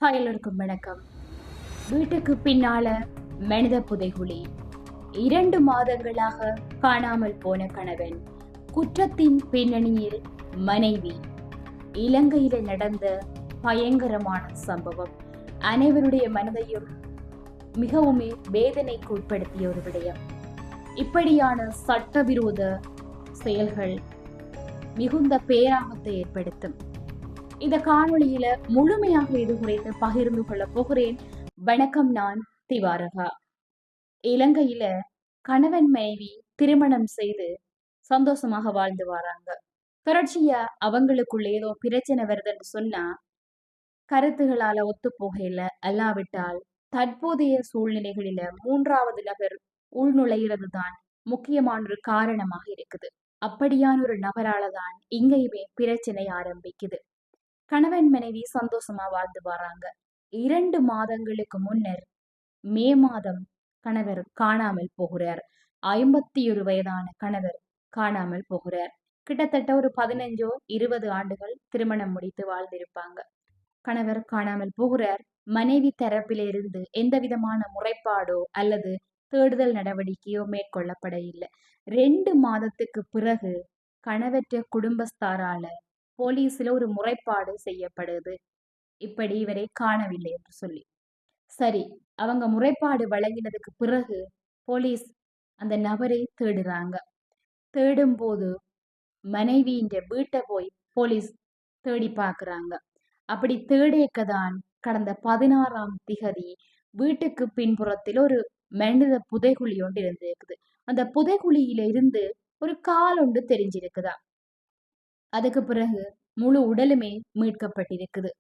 எல்லோருக்கும் வணக்கம். வீட்டுக்கு பின்னால மனித புதைகுழி. 2 மாதங்களாக காணாமல் போன கணவன், குற்றத்தின் பின்னணியில் மனைவி. இலங்கையில நடந்த பயங்கரமான சம்பவம் அனைவருடைய மனதையும் மிகவும் வேதனைக்கு உட்படுத்திய ஒரு விடயம். இப்படியான சட்டவிரோத செயல்கள் மிகுந்த பேராபத்தை ஏற்படுத்தும். இந்த காணொளியில முழுமையாக இது குறித்து பகிர்ந்து கொள்ள போகிறேன். வணக்கம், நான் திவாரகா. இலங்கையில கணவன் மனைவி திருமணம் செய்து சந்தோஷமாக வாழ்ந்து வராங்க. தொடர்ச்சியா அவங்களுக்குள்ள ஏதோ பிரச்சனை வருதுன்னு சொன்னா கருத்துகளால ஒத்து போகையில அல்லாவிட்டால் தற்போதைய சூழ்நிலைகளில 3வது நபர் உள்நுழைகிறது தான் முக்கியமான ஒரு காரணமாக இருக்குது. அப்படியான ஒரு நபரால தான் இங்கேயுமே பிரச்சனை ஆரம்பிக்குது. கணவன் மனைவி சந்தோஷமா வாழ்ந்து வராங்க. 2 மாதங்களுக்கு முன்னர் மே மாதம் கணவர் காணாமல் போகிறார். 51 வயதான கணவர் காணாமல் போகிறார். கிட்டத்தட்ட ஒரு 15-20 ஆண்டுகள் திருமணம் முடித்து வாழ்ந்திருப்பாங்க. கணவர் காணாமல் போகிறார். மனைவி தரப்பிலிருந்து எந்த விதமான முறைப்பாடோ அல்லது தேடுதல் நடவடிக்கையோ மேற்கொள்ளப்பட இல்லை. 2 மாதத்துக்கு பிறகு கணவற்ற குடும்பஸ்தாரால போலீஸ்ல ஒரு முறைப்பாடு செய்யப்படுது. இப்படி இவரை காணவில்லை என்று சொல்லி. சரி, அவங்க முறைப்பாடு வழங்கினதுக்கு பிறகு போலீஸ் அந்த நபரை தேடுறாங்க. தேடும் போது மனைவியின் வீட்டை போய் போலீஸ் தேடி பார்க்கறாங்க. அப்படி தேடியக்கதான் கடந்த 16ஆம் திகதி வீட்டுக்கு பின்புறத்தில் ஒரு மனித புதைகுழி ஒன்று இருந்திருக்குது. அந்த புதைகுழியில இருந்து ஒரு கால் ஒன்று தெரிஞ்சிருக்குதா. அதுக்கு பிறகு முழு உடலுமே மீட்கப்பட்டிருக்குது.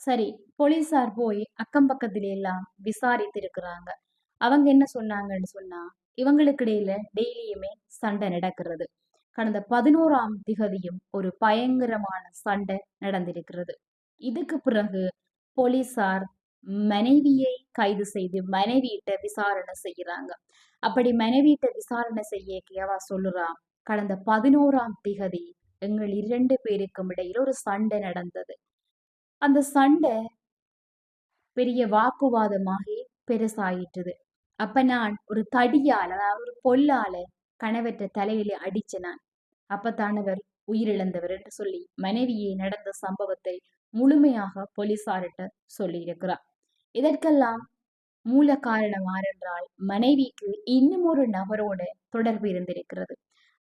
சரி, போலீசார் போய் அக்கம் பக்கத்துல எல்லாம் விசாரித்து இருக்கிறாங்க. அவங்க என்ன சொன்னாங்கன்னு சொன்னா, இவங்களுக்கு இடையில டெய்லியுமே சண்டை நடக்கிறது. கடந்த 11ஆம் திகதியும் ஒரு பயங்கரமான சண்டை நடந்திருக்கிறது. இதுக்கு பிறகு போலீசார் மனைவியை கைது செய்து மனைவியிட்ட விசாரணை செய்யறாங்க. அப்படி மனைவியிட்ட விசாரணை செய்ய சொல்லுறா, கடந்த 11ஆம் திகதி எங்கள் 2 பேருக்கும் இடையில் ஒரு சண்டை நடந்தது. அந்த சண்டை பெரிய வாக்குவாதமாகி பெருசாயிட்டுது. அப்ப நான் ஒரு தடியால, அதாவது ஒரு பொல்லால கணவற்ற தலையில அடிச்ச நான். அப்பத்தானவர் உயிரிழந்தவர் என்று சொல்லி மனைவியை நடந்த சம்பவத்தை முழுமையாக போலீசார்கிட்ட சொல்லி இருக்கிறார். இதற்கெல்லாம் மூல காரணம் யாரென்றால், மனைவிக்கு இன்னும் ஒரு நபரோட தொடர்பு இருந்திருக்கிறது.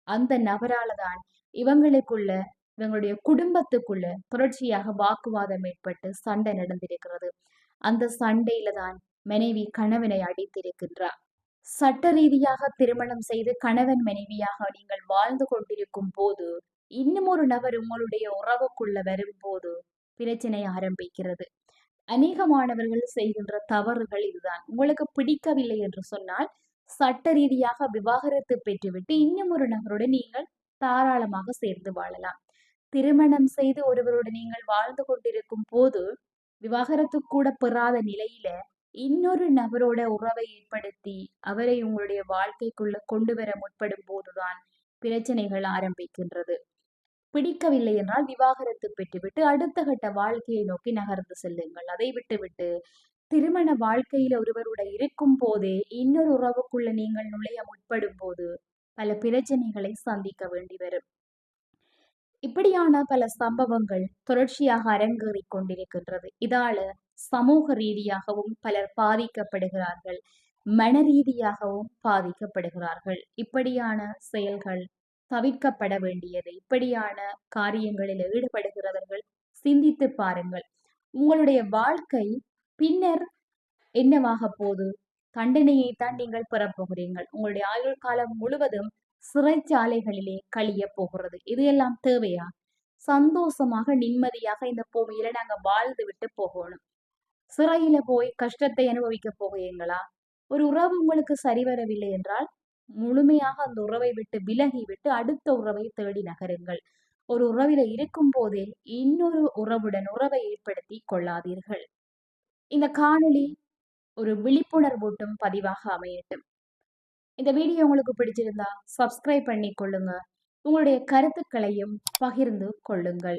அந்த நபரால தான் இவங்களுடைய குடும்பத்துக்குள்ள தொடர்ச்சியாக வாக்குவாதம் ஏற்பட்டு சண்டை நடந்திருக்கிறது. அந்த சண்டையில தான் மனைவி கணவனை அடித்திருக்கின்றார். சட்ட ரீதியாக திருமணம் செய்து கணவன் மனைவியாக நீங்கள் வாழ்ந்து கொண்டிருக்கும் போது இன்னும் ஒரு நபர் உங்களுடைய உறவுக்குள்ள வரும்போது பிரச்சனை ஆரம்பிக்கிறது. அநேகமானவர்கள் செய்கின்ற தவறுகள் இதுதான். உங்களுக்கு பிடிக்கவில்லை என்று சொன்னால் சட்ட ரீதியாக விவாகரத்து பெற்றுவிட்டு இன்னும் ஒரு நபருடன் நீங்கள் தாராளமாக சேர்ந்து வாழலாம். திருமணம் செய்து ஒருவரோடு நீங்கள் வாழ்ந்து கொண்டிருக்கும் போது விவாகரத்து கூட பெறாத நிலையில இன்னொரு நபரோட உறவை ஏற்படுத்தி அவரை உங்களுடைய வாழ்க்கைக்குள்ள கொண்டு வர முற்படும் போதுதான் பிரச்சனைகள் ஆரம்பிக்கின்றது. பிடிக்கவில்லை என்றால் விவாகரத்து பெற்றுவிட்டு அடுத்த கட்ட வாழ்க்கையை நோக்கி நகர்ந்து செல்லுங்கள். அதை விட்டுவிட்டு திருமண வாழ்க்கையில ஒருவரோட இருக்கும் போதே இன்னொரு உறவுக்குள்ள நீங்கள் நுழைய முற்படும் போது பல பிரச்சனைகளை சந்திக்க வேண்டி வரும். இப்படியான பல சம்பவங்கள் தொடர்ச்சியாக அரங்கேறி கொண்டிருக்கின்றது. இதால சமூக ரீதியாகவும் பலர் பாதிக்கப்படுகிறார்கள், மன ரீதியாகவும் பாதிக்கப்படுகிறார்கள். இப்படியான செயல்கள் தவிர்க்கப்பட வேண்டியது. இப்படியான காரியங்களில் ஈடுபடுகிறவர்கள் சிந்தித்து பாருங்கள். உங்களுடைய வாழ்க்கை பின்னர் என்னவாக போது? தண்டனையை தான் நீங்கள் பெறப்போகிறீர்கள். உங்களுடைய ஆயுள் காலம் முழுவதும் சிறைச்சாலைகளிலே கழிய போகிறது. இது எல்லாம் தேவையா? சந்தோஷமாக நிம்மதியாக இந்த பூமியில நாங்க வாழ்ந்து விட்டு போகணும். சிறையில போய் கஷ்டத்தை அனுபவிக்க போகிறீங்களா? ஒரு உறவு உங்களுக்கு சரிவரவில்லை என்றால் முழுமையாக அந்த உறவை விட்டு விலகி விட்டு அடுத்த உறவை தேடி நகருங்கள். ஒரு உறவில இருக்கும் போதே இன்னொரு உறவுடன் உறவை ஏற்படுத்தி கொள்ளாதீர்கள். இந்த காணொளி ஒரு விழிப்புணர்வூட்டும் பதிவாக அமையட்டும். இந்த வீடியோ உங்களுக்கு பிடிச்சிருந்தா சப்ஸ்கிரைப் பண்ணி கொள்ளுங்க. உங்களுடைய கருத்துக்களையும் பகிர்ந்து கொள்ளுங்கள்.